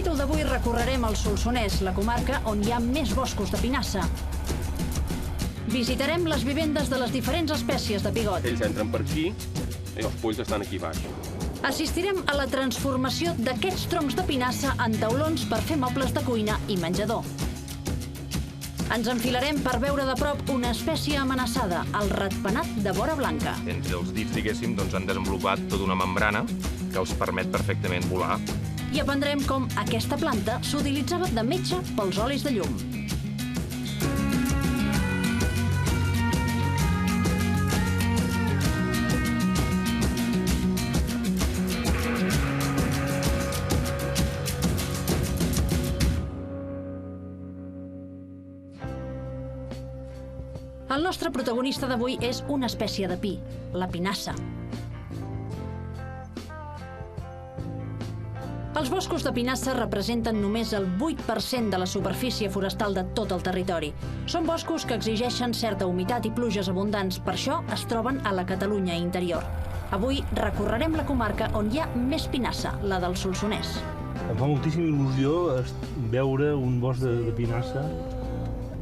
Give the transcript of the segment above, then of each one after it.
capítol d'avui recorrerem el Solsonès, la comarca on hi ha més boscos de pinassa. Visitarem les vivendes de les diferents espècies de pigot. Ells entren per aquí i els polls estan aquí baix. Assistirem a la transformació d'aquests troncs de pinassa en taulons per fer mobles de cuina i menjador. Ens enfilarem per veure de prop una espècie amenaçada, el ratpenat de vora blanca. Entre els dits, diguéssim, han desenvolupat tota una membrana que els permet perfectament volar. I aprendrem com aquesta planta s'utilitzava de metge pels olis de llum. El nostre protagonista d'avui és una espècie de pi, la pinassa. Els boscos de pinassa representen només el 8% de la superfície forestal de tot el territori. Són boscos que exigeixen certa humitat i pluges abundants, per això es troben a la Catalunya interior. Avui recorrerem la comarca on hi ha més pinassa, la del Solsonès. Em fa moltíssima il·lusió veure un bosc de pinassa,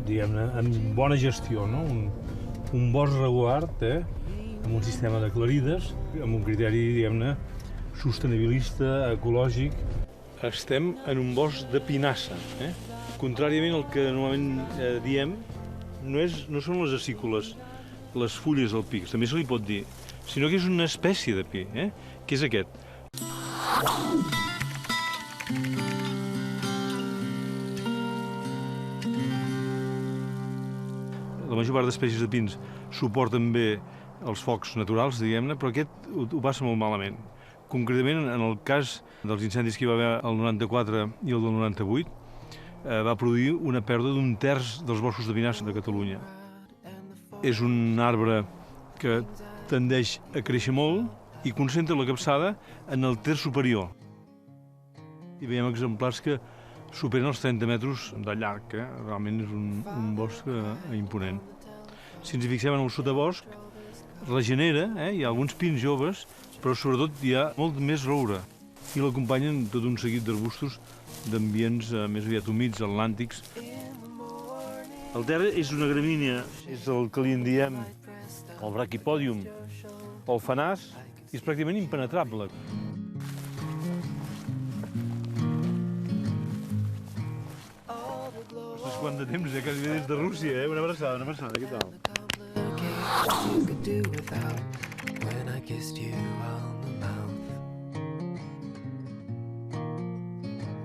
diguem-ne, amb bona gestió, no? Un bosc regular, amb un sistema de clarides, amb un criteri, diguem-ne, sostenibilista, ecològic. Estem en un bosc de pinassa. Contràriament al que normalment diem, no són les acícules, les fulles del pi, també se li pot dir, sinó que és una espècie de pi, que és aquest. La major part d'espècies de pins suporten bé els focs naturals, diguem-ne, però aquest ho passa molt malament. Concretament, en el cas dels incendis que hi va haver el 94 i el del 98, va produir una pèrdua d'un terç dels boscos de pinassa de Catalunya. És un arbre que tendeix a créixer molt i concentra la capçada en el terç superior. I veiem exemplars que superen els 30 metres de llarg, realment és un bosc imponent. Si ens hi fixem en el sotabosc, regenera, hi ha alguns pins joves, però sobretot hi ha molt més roure. I l'acompanyen tot un seguit d'arbustos d'ambients més aviat humits, atlàntics. El terra és una gramínia, és el que li en diem el braquipòdium o el fenàs, i és pràcticament impenetrable. Quant de temps, quasi des de Rússia, una abraçada, què tal?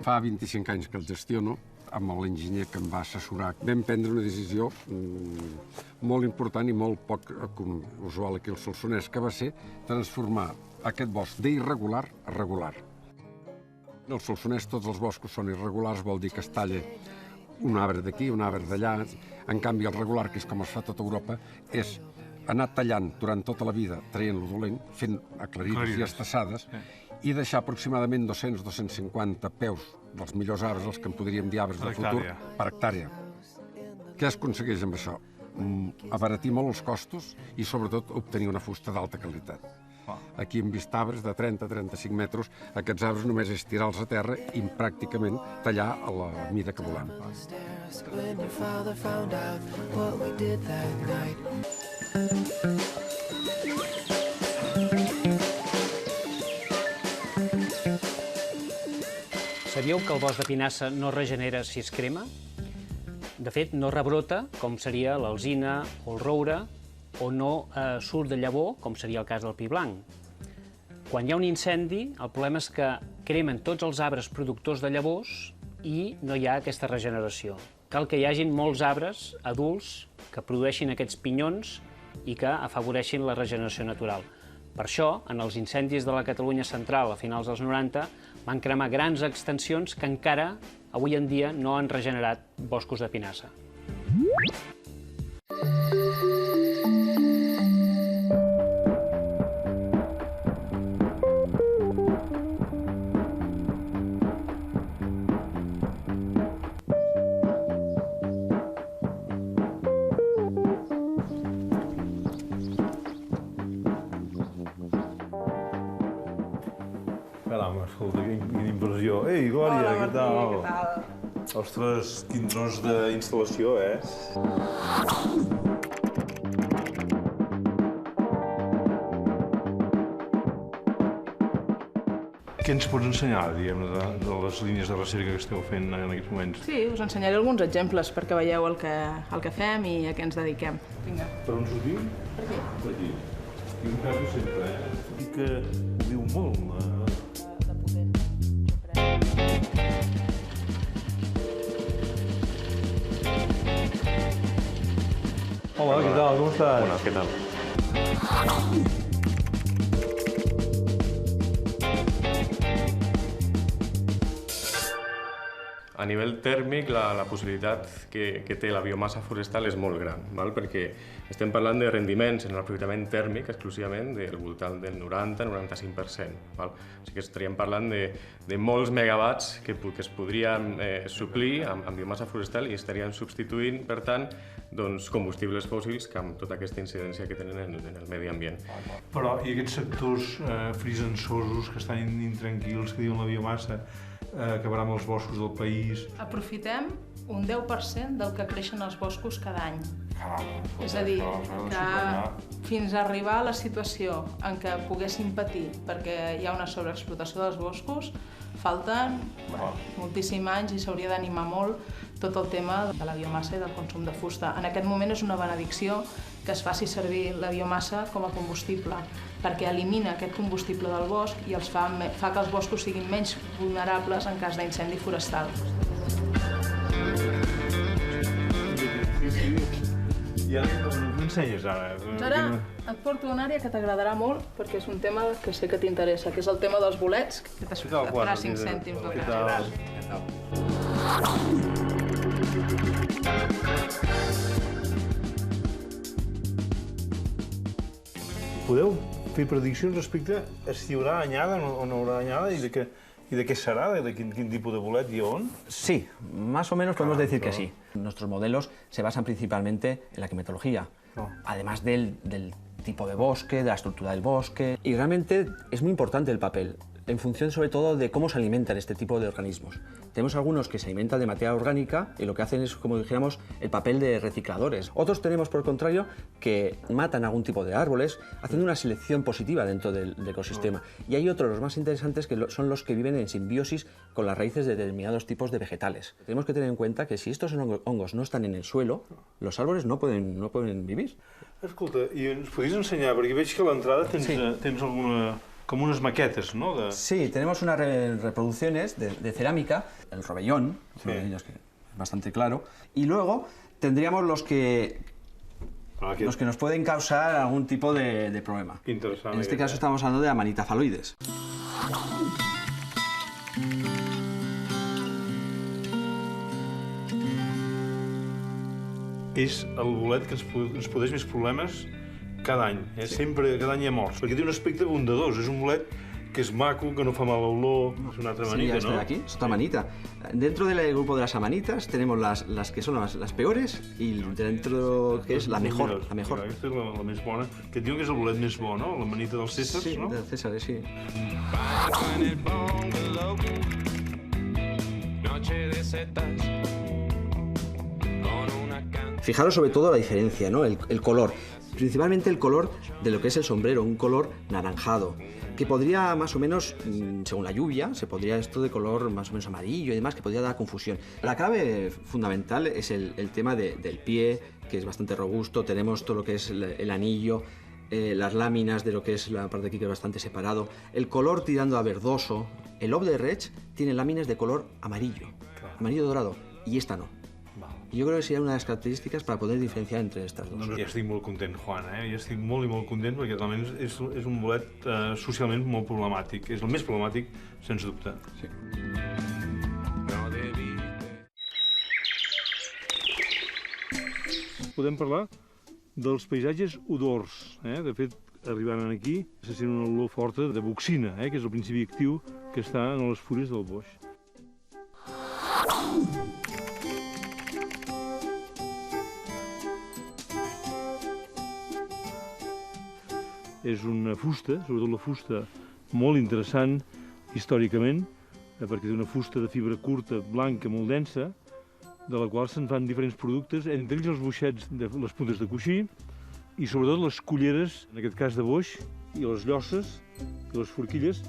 Fa 25 anys que el gestiono, amb l'enginyer que em va assessorar. Vam prendre una decisió molt important i molt poc usual aquí al Solsonès, que va ser transformar aquest bosc d'irregular a regular. Al Solsonès tots els boscos són irregulars, vol dir que es talla un arbre d'aquí, un arbre d'allà. En canvi, el regular, que és com es fa a tota Europa, és anar tallant durant tota la vida, traient-lo dolent, fent aclarides i estassades, i deixar aproximadament 200-250 peus dels millors arbres, els que en podríem dir arbres del futur, per hectàrea. Què es aconsegueix amb això? Abaratir molt els costos i, sobretot, obtenir una fusta d'alta qualitat. Aquí hem vist arbres de 30-35 metres. Aquests arbres només és tirar-los a terra i pràcticament tallar a la mida que volem. Sabíeu que el bosc de pinassa no regenera si es crema? De fet, no rebrota, com seria l'alzina o el roure, o no surt de llavor, com seria el cas del pi blanc. Quan hi ha un incendi, el problema és que cremen tots els arbres productors de llavors i no hi ha aquesta regeneració. Cal que hi hagin molts arbres adults que produeixin aquests pinyons i que afavoreixin la regeneració natural. Per això, en els incendis de la Catalunya central a finals dels 90, van cremar grans extensions que encara, avui en dia, no han regenerat boscos de pinassa. Escolta, quina impressió. Ei, Glòria, què tal? Ostres, quin tros d'instal·lació, Què ens pots ensenyar, diguem-ne, de les línies de recerca que esteu fent en aquests moments? Sí, us ensenyaré alguns exemples perquè veieu el que fem i a què ens dediquem. Vinga. Per on sortim? Per aquí. Per aquí. I un caso sempre, I que ho diu molt, De potent, jo crec. Hola, què tal? Com estàs? Bones, què tal? A nivell tèrmic, la possibilitat que té la biomassa forestal és molt gran, perquè estem parlant de rendiments en l'aprofitament tèrmic exclusivament del voltant del 90-95%. O sigui que estaríem parlant de molts megawatts que es podrien suplir amb biomassa forestal i estaríem substituint, per tant, combustibles fòssils que amb tota aquesta incidència que tenen en el medi ambient. Però, i aquests sectors frisançosos que estan intranquils, que diuen la biomassa, acabarà amb els boscos del país... Aprofitem un 10% del que creixen els boscos cada any. És a dir, que fins a arribar a la situació en què poguéssim patir perquè hi ha una sobreexplotació dels boscos, falten moltíssims anys i s'hauria d'animar molt tot el tema de la biomassa i del consum de fusta. En aquest moment és una benedicció que es faci servir la biomassa com a combustible, perquè elimina aquest combustible del bosc i els fa que els boscos siguin menys vulnerables en cas d'incendi forestal. I ara m'ensenyes, ara? Doncs ara et porto una àrea que t'agradarà molt perquè és un tema que sé que t'interessa, que és el tema dels bolets, que et farà 5 cèntims. Podeu fer prediccions respecte a si hi haurà anyada o no hi haurà anyada i de qué será, de quin tipo de bolet y on? Sí, más o menos podemos decir que sí. Nuestros modelos se basan principalmente en la climatología, además del tipo de bosque, de la estructura del bosque. Y realmente es muy importante el papel, en función sobre todo de cómo se alimentan este tipo de organismos. Tenemos algunos que se alimentan de materia orgánica y lo que hacen es, como dijéramos, el papel de recicladores. Otros tenemos, por el contrario, que matan algún tipo de árboles, haciendo una selección positiva dentro del ecosistema. Y hay otros, los más interesantes, que son los que viven en simbiosis con las raíces de determinados tipos de vegetales. Tenemos que tener en cuenta que si estos hongos no están en el suelo, los árboles no pueden vivir. Escolta, i ens podries ensenyar, perquè veig que a l'entrada tens alguna... com unes maquetes, ¿no? Sí, tenemos unas reproducciones de cerámica, el rovellón, uno de ellos que es bastante claro, y luego tendríamos los que nos pueden causar algún tipo de problema. Interesante. En este caso estamos hablando de Amanita phalloides. És el bolet que ens podeix més problemes cada any, sempre, cada any hi ha morts, perquè té un aspecte bondadós, és un bolet que es maco, que no fa mal olor, és una altra amanita, ¿no? Sí, aquí, es otra amanita. Dentro del grupo de las amanitas tenemos las que son las peores y dentro que es la mejor. Aquesta és la més bona, que et diuen que és el bolet més bo, no? L'amanita dels Cèsars, no? Sí, del César, sí. Fijaros sobre todo la diferencia, ¿no? El color. Principalmente el color de lo que es el sombrero, un color naranjado, que podría más o menos, según la lluvia, se podría esto de color más o menos amarillo y demás, que podría dar confusión. La clave fundamental es el tema del pie, que es bastante robusto, tenemos todo lo que es el anillo, las láminas de lo que es la parte de aquí que es bastante separado, el color tirando a verdoso. El lob de Reig tiene láminas de color amarillo, amarillo dorado, y esta no. I jo crec que seria una de les característiques per poder diferenciar entre aquestes dues. Ja estic molt content, Juan, ja estic molt i molt content perquè realment és un bolet socialment molt problemàtic. És el més problemàtic, sens dubte. Sí. Podem parlar dels paisatges odors. De fet, arribant aquí, se sent una olor forta de boxina, que és el principi actiu que està en les fulles del boix. És una fusta, sobretot la fusta, molt interessant històricament, perquè té una fusta de fibra curta, blanca, molt densa, de la qual se'n fan diferents productes, entre ells els boixets de les puntes de coixí i sobretot les culleres, en aquest cas de boix, i les llosses i les forquilles,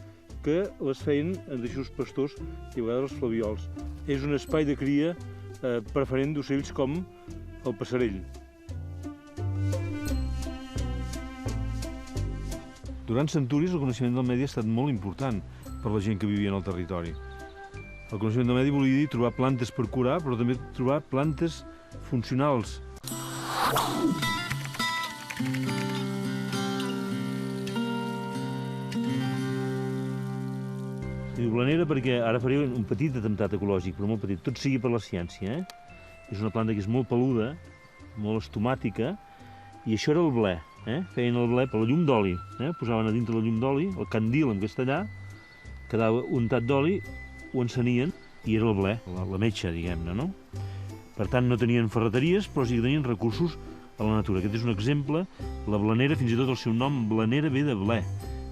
que les feien d'aixòs pastors i a vegades els flaviols. És un espai de cria preferent d'ocells com el passarell. Durant centuris el coneixement del medi ha estat molt important per la gent que vivia en el territori. El coneixement del medi volia dir trobar plantes per curar, però també trobar plantes funcionals. Diu blanera perquè ara faré un petit atemptat ecològic, però molt petit, tot sigui per la ciència. És una planta que és molt peluda, molt estomàtica, i això era el ble. Feien el ble per la llum d'oli. Posaven a dintre la llum d'oli, el candil en castellà, quedava untat d'oli, ho encenien i era el ble, la metxa, diguem-ne, no? Per tant, no tenien ferreteries, però sí que tenien recursos a la natura. Aquest és un exemple. La blanera, fins i tot el seu nom, blanera, ve de ble,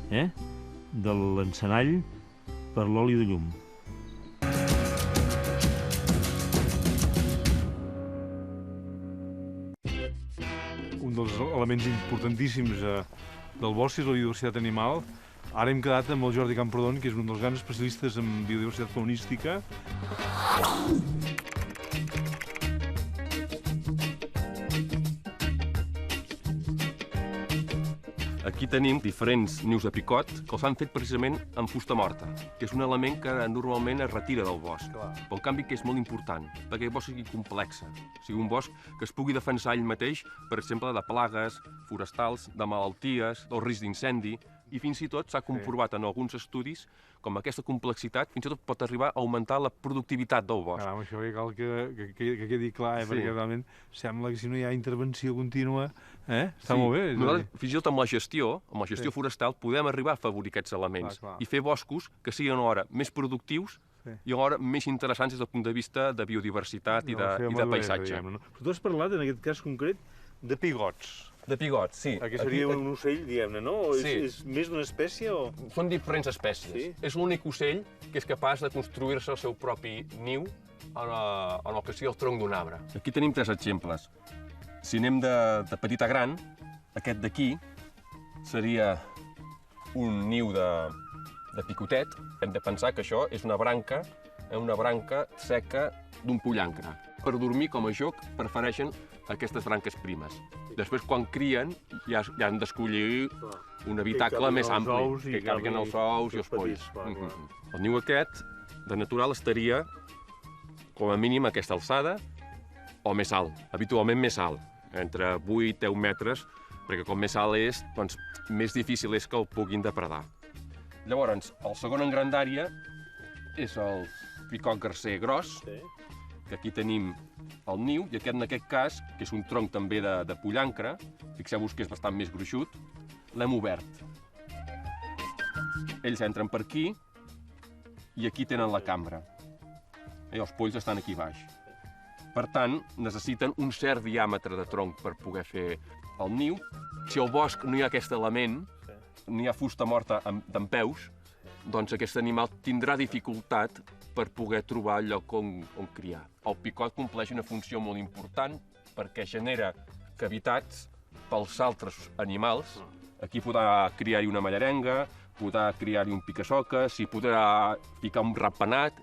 de l'encenall per l'oli de llum. Un dels elements importantíssims del bosc és la biodiversitat animal. Ara hem quedat amb el Jordi Camprodon, que és un dels grans especialistes en biodiversitat faunística. Aquí tenim diferents nius de picot que els han fet precisament amb fusta morta, que és un element que normalment es retira del bosc, però en canvi que és molt important, perquè el bosc sigui complex, sigui un bosc que es pugui defensar ell mateix, per exemple, de plagues forestals, de malalties, del risc d'incendi, i fins i tot s'ha comprovat en alguns estudis com aquesta complexitat fins i tot pot arribar a augmentar la productivitat del bosc. Caram, això cal que quedi clar, perquè realment sembla que si no hi ha intervenció contínua, està molt bé. Nosaltres, fins i tot amb la gestió forestal, podem arribar a afavorir aquests elements i fer boscos que siguin alhora més productius i alhora més interessants des del punt de vista de biodiversitat i de paisatge. Però tu has parlat, en aquest cas concret, de pigots. De pigots, sí. Aquest seria un ocell, diguem-ne, no? Sí. És més d'una espècie o...? Són diferents espècies. És l'únic ocell que és capaç de construir-se el seu propi niu en el que sigui el tronc d'un arbre. Aquí tenim 3 exemples. Si anem de petit a gran, aquest d'aquí seria un niu de picotet. Hem de pensar que això és una branca seca d'un pollancre. Per dormir, com a joc, prefereixen aquestes branques primes. Després, quan crien, ja han d'escollir un habitacle més ampli, que càrreguen els ous i els polls. El niu aquest, de natural, estaria com a mínim a aquesta alçada o més alt, habitualment més alt, entre 8 i 10 metres, perquè com més alt és, doncs més difícil és que el puguin depredar. Llavors, el segon en grandària és el picot garser gros, que aquí tenim el niu, i aquest, en aquest cas, que és un tronc també de pollancre, fixeu-vos que és bastant més gruixut, l'hem obert. Ells entren per aquí i aquí tenen la cambra. Els polls estan aquí baix. Per tant, necessiten un cert diàmetre de tronc per poder fer el niu. Si al bosc no hi ha aquest element, no hi ha fusta morta dempeus, doncs aquest animal tindrà dificultat per poder trobar lloc on criar. El picot compleix una funció molt important perquè genera cavitats pels altres animals. Aquí podrà criar-hi una mallarenga, podrà criar-hi un pica-soques, s'hi podrà picar un ratpenat.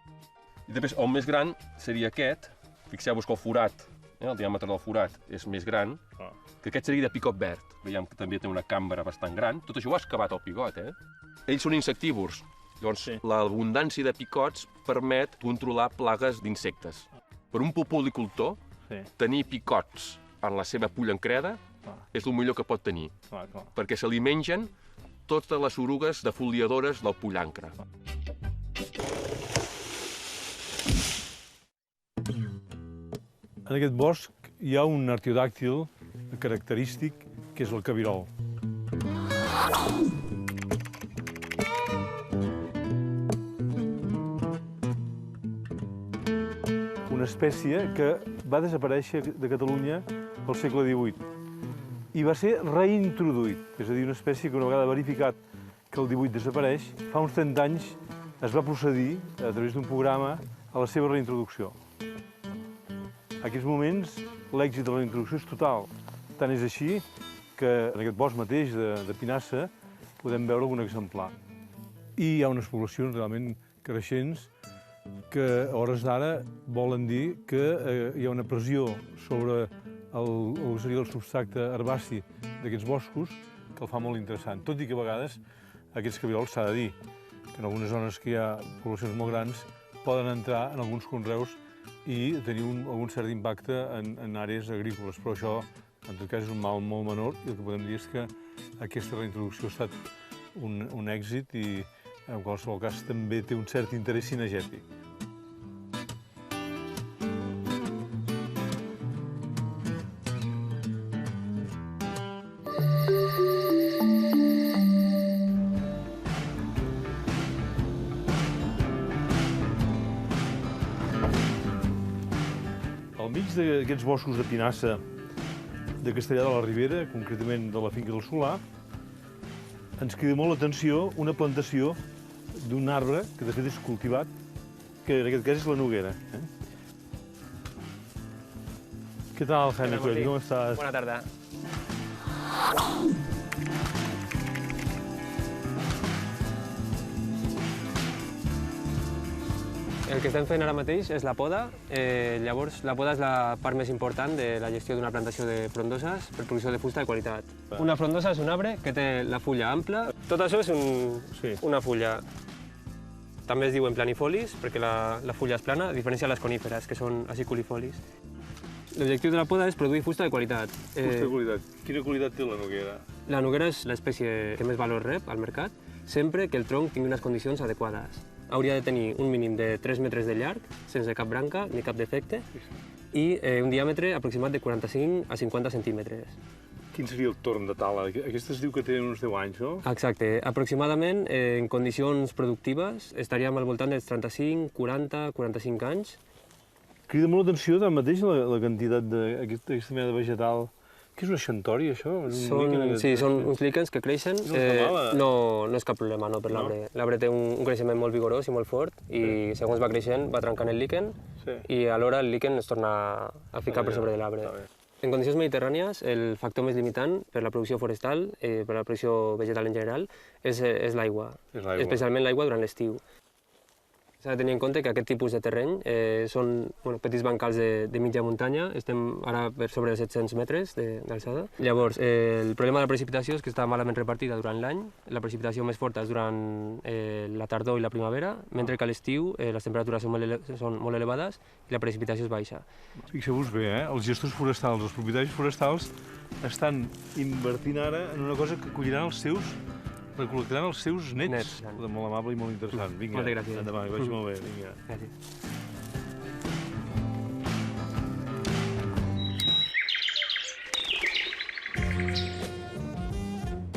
I després, el més gran seria aquest. Fixeu-vos que el forat, el diàmetre del forat és més gran, que aquest seria de picot verd. Veiem que també té una cambra bastant gran. Tot això ho ha excavat el picot, Ells són insectívors. Llavors, l'abundància de picots permet controlar plagues d'insectes. Per un pupulicultor, tenir picots en la seva pollancreda és el millor que pot tenir, perquè se li mengen totes les orugues defoliadores del pollancre. En aquest bosc hi ha un artiodàctil característic, que és el cabirol. Una espècie que va desaparèixer de Catalunya al segle XVIII i va ser reintroduït. És a dir, una espècie que una vegada verificat que el XVIII desapareix, fa uns 30 anys es va procedir, a través d'un programa, a la seva reintroducció. En aquests moments, l'èxit de la reintroducció és total. Tant és així que en aquest bosc mateix de Pinassa podem veure algun exemplar. I hi ha unes poblacions realment creixents que a hores d'ara volen dir que hi ha una pressió sobre el que seria el substracte herbaci d'aquests boscos que el fa molt interessant. Tot i que a vegades aquests cabirols, s'ha de dir, que en algunes zones que hi ha poblacions molt grans poden entrar en alguns conreus i tenir algun cert impacte en àrees agrícoles, però això en tot cas és un mal molt menor i el que podem dir és que aquesta reintroducció ha estat un èxit i en qualsevol cas també té un cert interès cinegètic. Al mig d'aquests boscos de Pinassa de Castellar de la Ribera, concretament de la finca del Solà, ens crida molt l'atenció una plantació d'un arbre que de fet és cultivat, que en aquest cas és la noguera. Què tal, Jaime Coll? Com estàs? Bona tarda. El que estem fent ara mateix és la poda. Llavors, la poda és la part més important de la gestió d'una plantació de frondoses per producció de fusta de qualitat. Una frondosa és un arbre que té la fulla ampla. Tot això és una fulla. També es diuen planifolis, perquè la fulla és plana, a diferència de les coníferes, que són aciculifolis. L'objectiu de la poda és produir fusta de qualitat. Fusta de qualitat. Quina qualitat té la noguera? La noguera és l'espècie que més valor rep al mercat, sempre que el tronc tingui unes condicions adequades. Hauria de tenir un mínim de 3 metres de llarg, sense cap branca ni cap defecte, i un diàmetre aproximat de 45 a 50 centímetres. Quin seria el torn de tala? Aquesta es diu que tenen uns 10 anys, no? Exacte. Aproximadament, en condicions productives, estaríem al voltant dels 35, 40, 45 anys. Crida molt l'atenció, tanmateix, la quantitat d'aquesta mena de vegetal. Què és un xantori, això? Són uns líquens que creixen. No és cap problema per l'arbre. L'arbre té un creixement molt vigorós i molt fort i segons va creixent va trencant el líquen i alhora el líquen es torna a ficar per sobre de l'arbre. En condicions mediterrànies, el factor més limitant per la producció forestal, per la producció vegetal en general, és l'aigua, especialment l'aigua durant l'estiu. S'ha de tenir en compte que aquest tipus de terreny són petits bancals de mitja muntanya, estem ara per sobre de 700 metres d'alçada. Llavors, el problema de la precipitació és que està malament repartida durant l'any, la precipitació més forta és durant la tardor i la primavera, mentre que a l'estiu les temperatures són molt elevades i la precipitació és baixa. Fixeu-vos bé, els gestors forestals, els propietaris forestals, estan invertint ara en una cosa que acolliran els seus recol·lectaran els seus nets. Molt amable i molt interessant. Vinga, moltes gràcies. Endavant, que vagi molt bé. Vinga. Gràcies.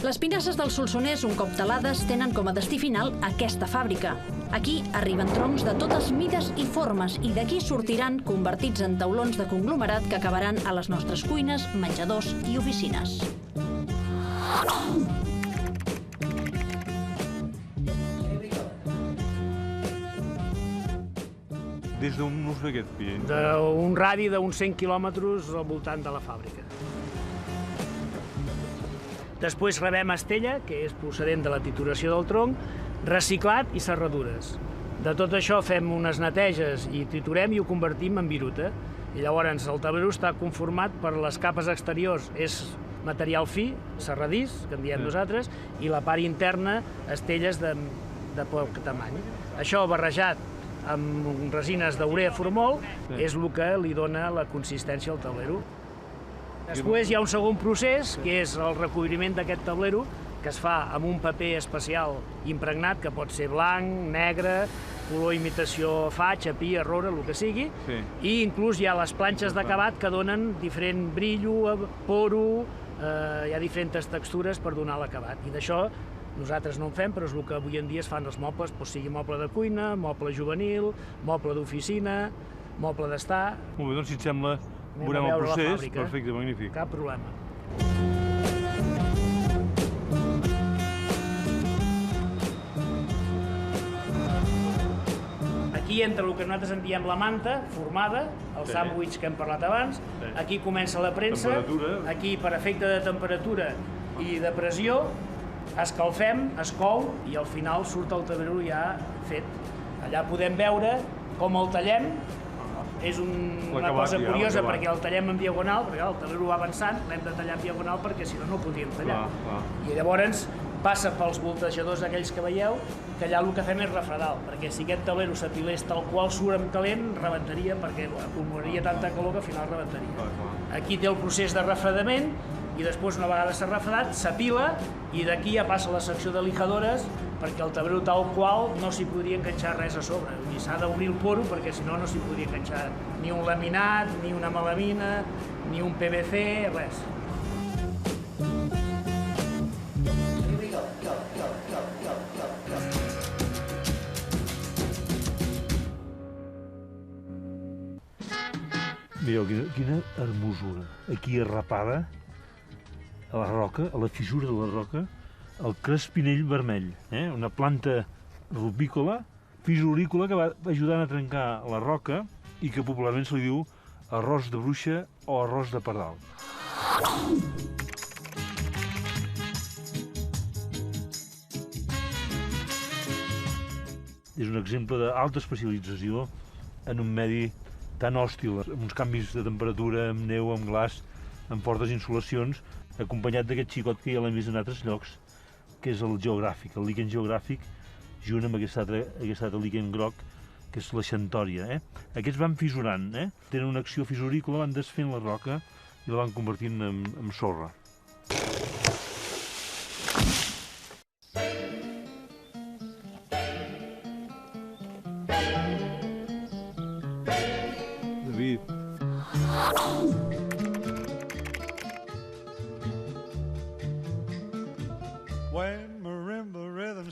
Les pinasses del Solsonès, un cop talades, tenen com a destí final aquesta fàbrica. Aquí arriben troncs de totes mides i formes i d'aquí sortiran convertits en taulons de conglomerat que acabaran a les nostres cuines, menjadors i oficines. Des d'on us ve aquest pi? D'un radi d'uns 100 quilòmetres al voltant de la fàbrica. Després rebem estella, que és procedent de la trituració del tronc, reciclat i serradures. De tot això fem unes neteges i triturem i ho convertim en viruta. I llavors el taulero està conformat per les capes exteriors, és material fi, serradís, que en diem nosaltres, i la part interna, estelles de poc tamany. Això barrejat amb resines d'urea formol és el que li dona la consistència al taulero. Després hi ha un segon procés, que és el recobriment d'aquest taulero, que es fa amb un paper especial impregnat, que pot ser blanc, negre, color imitació faig, pi, arrora, el que sigui, i inclús hi ha les planxes d'acabat que donen diferent brillo, poro, hi ha diferents textures per donar l'acabat. I d'això nosaltres no en fem, però és el que avui en dia es fan els mobles, sigui moble de cuina, moble juvenil, moble d'oficina, moble d'estar. Molt bé, doncs si et sembla, veurem el procés. Perfecte, magnífic. Cap problema. aquí entra el que nosaltres en diem la manta formada, el sàndwich que hem parlat abans, aquí comença la premsa, aquí per efecte de temperatura i de pressió escalfem, es cou i al final surt el taberó ja fet. Allà podem veure com el tallem. És una cosa curiosa perquè el tallem en diagonal, perquè el taberó va avançant, l'hem de tallar en diagonal perquè si no, no el podríem tallar. I llavors passa pels voltejadors aquells que veieu, que allà el que fem és refredar, perquè si aquest tablero s'apilés tal qual surt amb calent, rebentaria, perquè acumularia tanta calor que al final rebentaria. Aquí té el procés de refredament, i després, una vegada s'ha refredat, s'apila, i d'aquí ja passa la secció de lijadores, perquè el taberó tal qual no s'hi podria enganxar res a sobre. S'ha d'obrir el poro, perquè si no, no s'hi podria enganxar ni un laminat, ni una melamina, ni un PVC, res. Mireu, quina hermosura. Aquí arrapada, a la roca, a la fissura de la roca, el crespinell vermell, una planta rupícola, fisorícola, que va ajudant a trencar la roca i que popularment se li diu arròs de bruixa o arròs de pardal. És un exemple d'alta especialització en un medi tan hòstil, amb uns canvis de temperatura, amb neu, amb glaç, amb fortes insolacions, acompanyat d'aquest xicot que ja l'hem vist en altres llocs, que és el geogràfic, el líquen geogràfic, junt amb aquest altre líquen groc, que és la xantòria. Aquests van fissurant, tenen una acció fissurícola, van desfent la roca i la van convertint en sorra. David.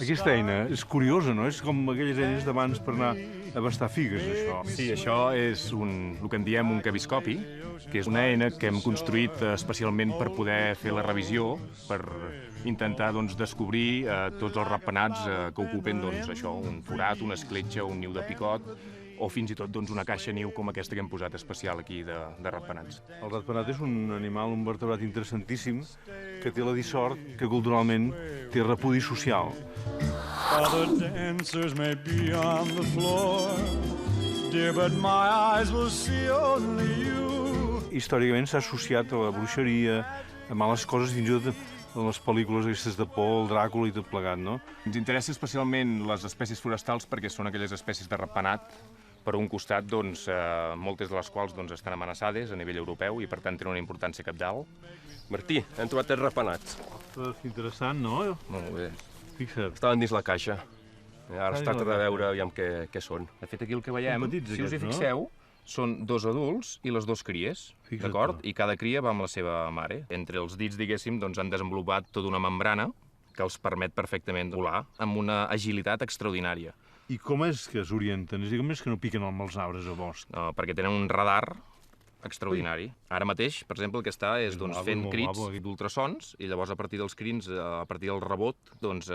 Aquesta eina és curiosa, no? És com aquelles eines d'abans per anar a bastar figues, això. Sí, això és el que en diem un cabiscopi, que és una eina que hem construït especialment per poder fer la revisió, per intentar descobrir tots els ratpenats que ocupen un forat, una escletxa, un niu de picot, o fins i tot una caixa niu com aquesta que hem posat especial aquí de ratpenats. El ratpenat és un animal, un vertebrat interessantíssim, que té la dissort que culturalment té repudi social. Històricament s'ha associat a la bruixeria, a males coses, fins i tot en les pel·lícules aquestes de por, el Dràcula i tot plegat, no? Ens interessa especialment les espècies forestals perquè són aquelles espècies de ratpenat, per un costat, moltes de les quals estan amenaçades a nivell europeu i per tant tenen una importància cabdal. Martí, hem trobat 3 ratpenats. Ostres, interessant, no? Molt bé. Fixa't. Estaven dins la caixa. Ara es tracta de veure què són. De fet, aquí el que veiem, si us hi fixeu, són 2 adults i les 2 cries, d'acord? I cada cria va amb la seva mare. Entre els dits, diguéssim, han desenvolupat tota una membrana que els permet perfectament volar amb una agilitat extraordinària. I com és que s'orienten? És a dir, com és que no piquen amb els arbres a bosc? No, perquè tenen un radar extraordinari. Ara mateix, per exemple, el que està és fent crits d'ultrasons i llavors a partir dels crits, a partir del rebot,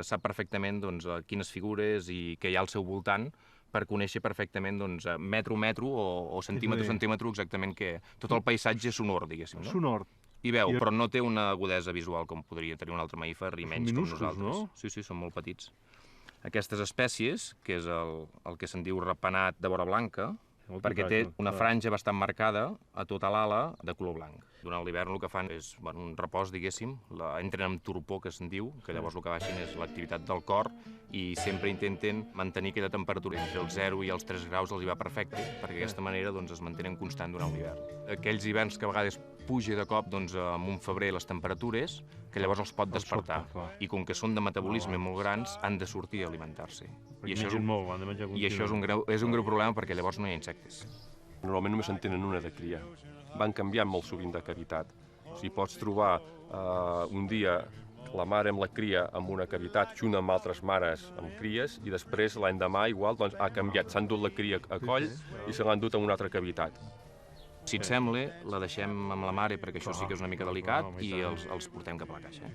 sap perfectament quines figures i què hi ha al seu voltant per conèixer perfectament metro a metro o centímetre a centímetre exactament què. Tot el paisatge sonor, diguéssim. Sonor. I veu, però no té una agudesa visual com podria tenir un altre mamífer i menys com nosaltres. No? Sí, són molt petits. Aquestes espècies, que és el que se'n diu ratpenat de vora blanca, perquè té una franja bastant marcada a tota l'ala de color blanc. Durant l'hivern el que fan és un repòs, diguéssim, entren en torpor, que se'n diu, que llavors el que baixen és l'activitat del cor i sempre intenten mantenir aquella temperatura entre els 0 i els 3 graus els hi va perfecte, perquè d'aquesta manera es mantenen constant durant l'hivern. Aquells hiverns que a vegades puja de cop en un febrer les temperatures, que llavors els pot despertar. I com que són de metabolisme molt grans, han de sortir a alimentar-se. I això és un greu problema perquè llavors no hi ha insectes. Normalment només en tenen una de cria. Van canviant molt sovint de cavitat. O sigui, pots trobar un dia la mare amb la cria amb una cavitat junt amb altres mares amb cries i després l'endemà igual ha canviat. S'han dut la cria a coll i se l'han dut a una altra cavitat. Si et sembla, la deixem amb la mare perquè això sí que és una mica delicat i els portem cap a la caixa.